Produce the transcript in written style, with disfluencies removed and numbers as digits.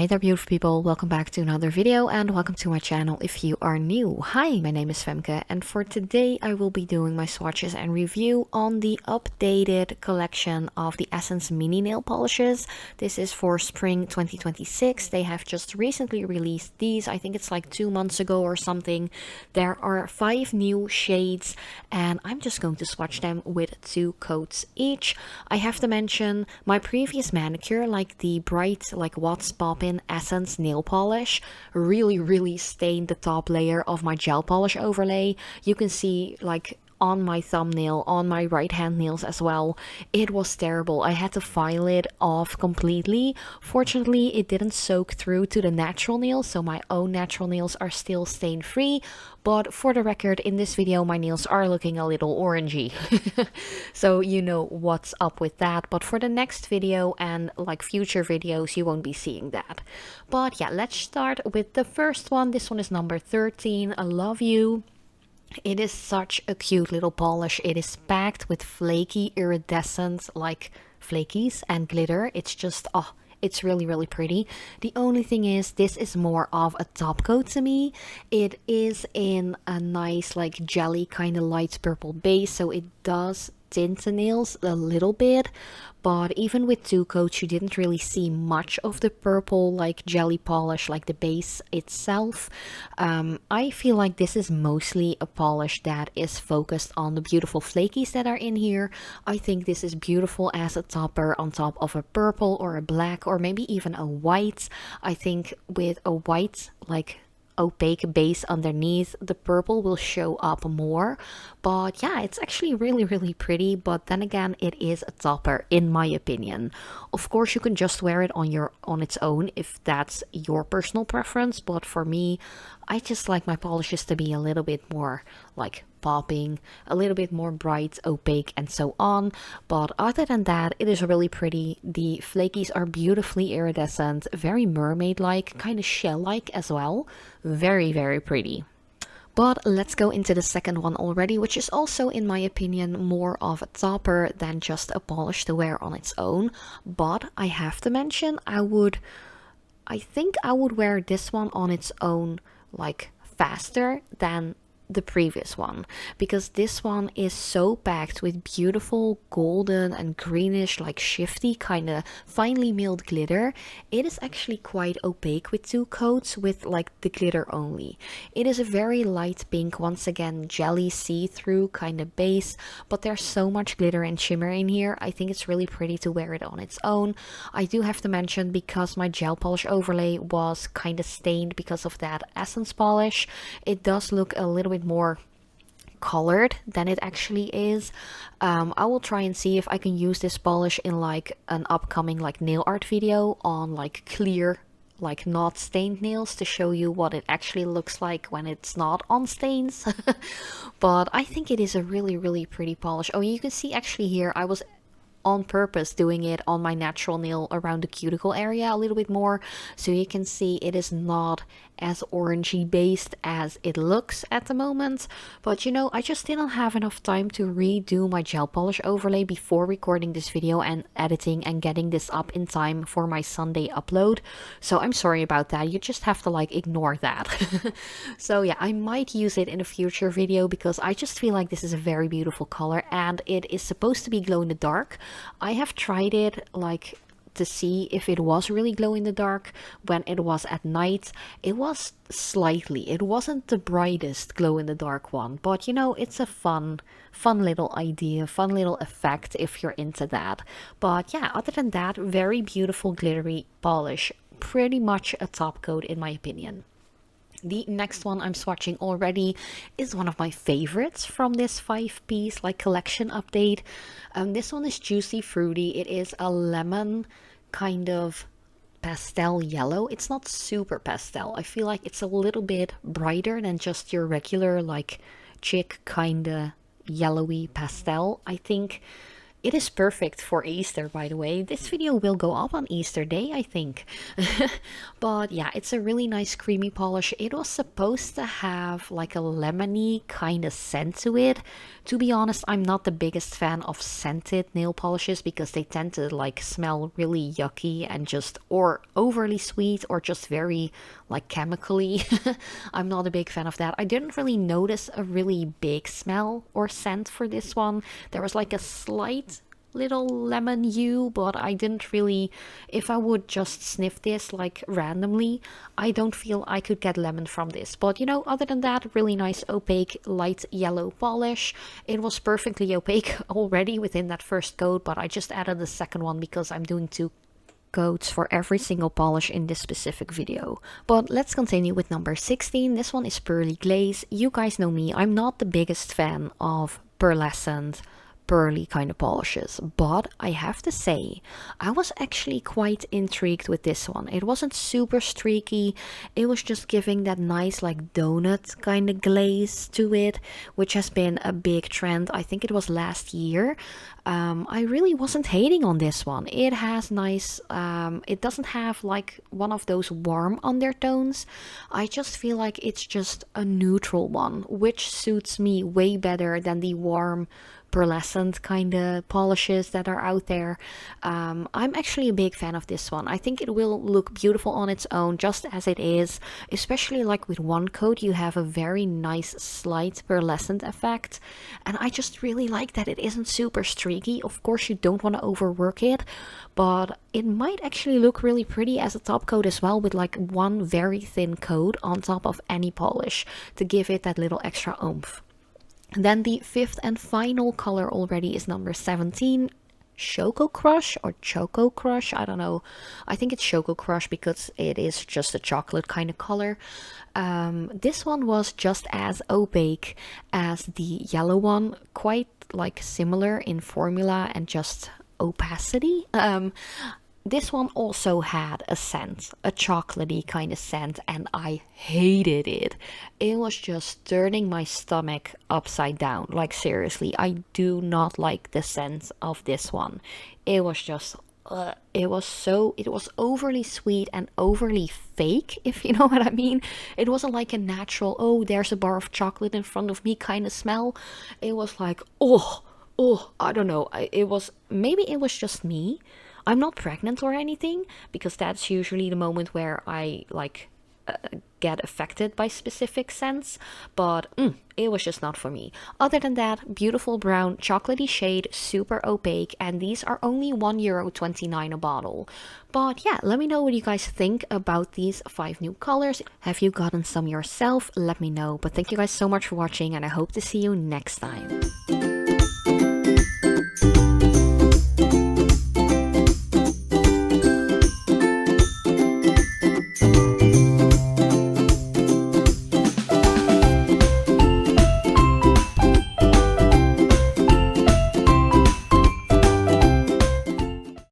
Hi there beautiful people, welcome back to another video and welcome to my channel if you are new. Hi, my name is Femke and for today I will be doing my swatches and review on the updated collection of the Essence mini nail polishes. This is for spring 2026. They have just recently released these, I think it's like 2 months ago or something. There are 5 new shades and I'm just going to swatch them with 2 coats each. I have to mention my previous manicure, like the bright like What's Poppin' Essence nail polish, really stained the top layer of my gel polish overlay. You can see like on my thumbnail, on my right hand nails as well. It was terrible. I had to file it off completely. Fortunately, it didn't soak through to the natural nails, so my own natural nails are still stain free. But for the record, in this video, my nails are looking a little orangey. So you know what's up with that. But for the next video and like future videos, you won't be seeing that. But yeah, let's start with the first one. This one is number 13. I love you. It is such a cute little polish. It is packed with flaky iridescent like flakies and glitter. It's just, oh, it's really pretty. The only thing is this is more of a top coat to me. It is in a nice like jelly kind of light purple base, so it does tint the nails a little bit, but even with 2 coats you didn't really see much of the purple like jelly polish, like the base itself. I feel like this is mostly a polish that is focused on the beautiful flakies that are in here. I think this is beautiful as a topper on top of a purple or a black or maybe even a white. I think with a white like opaque base underneath, the purple will show up more. But yeah, it's actually really pretty, but then again it is a topper in my opinion. Of course you can just wear it on its own if that's your personal preference, but for me I just like my polishes to be a little bit more like popping, a little bit more bright, opaque and so on. But other than that, it is really pretty. The flakies are beautifully iridescent, very mermaid like, kind of shell like as well. Very pretty. But let's go into the second one already, which is also in my opinion more of a topper than just a polish to wear on its own. But I have to mention I think I would wear this one on its own like faster than the previous one, because this one is so packed with beautiful golden and greenish like shifty kind of finely milled glitter. It is actually quite opaque with 2 coats with like the glitter only. It is a very light pink, once again jelly see-through kind of base, but there's so much glitter and shimmer in here. I think it's really pretty to wear it on its own. I do have to mention, because my gel polish overlay was kind of stained because of that Essence polish, it does look a little bit more colored than it actually is. I will try and see if I can use this polish in like an upcoming like nail art video on like clear, like not stained nails, to show you what it actually looks like when it's not on stains. But I think it is a really pretty polish. Oh, you can see actually here I was on purpose doing it on my natural nail around the cuticle area a little bit more, so you can see it is not as orangey based as it looks at the moment. But you know, I just didn't have enough time to redo my gel polish overlay before recording this video and editing and getting this up in time for my Sunday upload, so I'm sorry about that. You just have to like ignore that. So yeah, I might use it in a future video because I just feel like this is a very beautiful color and it is supposed to be glow in the dark. I have tried it like to see if it was really glow in the dark when it was at night. It was slightly, it wasn't the brightest glow in the dark one, but you know, it's a fun little idea, fun little effect if you're into that. But yeah, other than that, very beautiful glittery polish, pretty much a top coat in my opinion. The next one I'm swatching already is one of my favorites from this 5-piece like collection update. This one is Juicy Fruity. It is a lemon kind of pastel yellow. It's not super pastel. I feel like it's a little bit brighter than just your regular like chick kind of yellowy pastel. I think It is perfect for Easter, by the way. This video will go up on Easter Day, I think. But yeah, it's a really nice creamy polish. It was supposed to have like a lemony kind of scent to it. To be honest, I'm not the biggest fan of scented nail polishes because they tend to like smell really yucky and just or overly sweet or just very like chemically. I'm not a big fan of that. I didn't really notice a really big smell or scent for this one. There was like a slight little lemon hue, but I didn't really, if I would just sniff this like randomly, I don't feel I could get lemon from this. But you know, other than that, really nice opaque light yellow polish. It was perfectly opaque already within that first coat, but I just added the second one because I'm doing 2 coats for every single polish in this specific video. But let's continue with number 16. This one is Pearly Glaze. You guys know me, I'm not the biggest fan of pearlescent pearly kind of polishes, but I have to say I was actually quite intrigued with this one. It wasn't super streaky, it was just giving that nice like donut kind of glaze to it, which has been a big trend. I think it was last year. I really wasn't hating on this one. It has nice, it doesn't have like one of those warm undertones. I just feel like it's just a neutral one, which suits me way better than the warm pearlescent kind of polishes that are out there. I'm actually a big fan of this one. I think it will look beautiful on its own just as it is, especially like with one coat you have a very nice slight pearlescent effect, and I just really like that it isn't super streaky. Of course you don't want to overwork it, but it might actually look really pretty as a top coat as well, with like one very thin coat on top of any polish to give it that little extra oomph. Then the 5th and final color already is number 17, Shoco Crush or Choco Crush. I don't know. I think it's Shoco Crush because it is just a chocolate kind of color. This one was just as opaque as the yellow one, quite like similar in formula and just opacity. This one also had a scent, a chocolatey kind of scent, and I hated it. It was just turning my stomach upside down. Like seriously, I do not like the scent of this one. It was just, it was overly sweet and overly fake, if you know what I mean. It wasn't like a natural, oh, there's a bar of chocolate in front of me kind of smell. It was like, oh, I don't know. Maybe it was just me. I'm not pregnant or anything, because that's usually the moment where I like get affected by specific scents, but it was just not for me. Other than that, beautiful brown chocolatey shade, super opaque, and these are only €1.29 a bottle. But yeah, let me know what you guys think about these 5 new colors. Have you gotten some yourself? Let me know. But thank you guys so much for watching, and I hope to see you next time.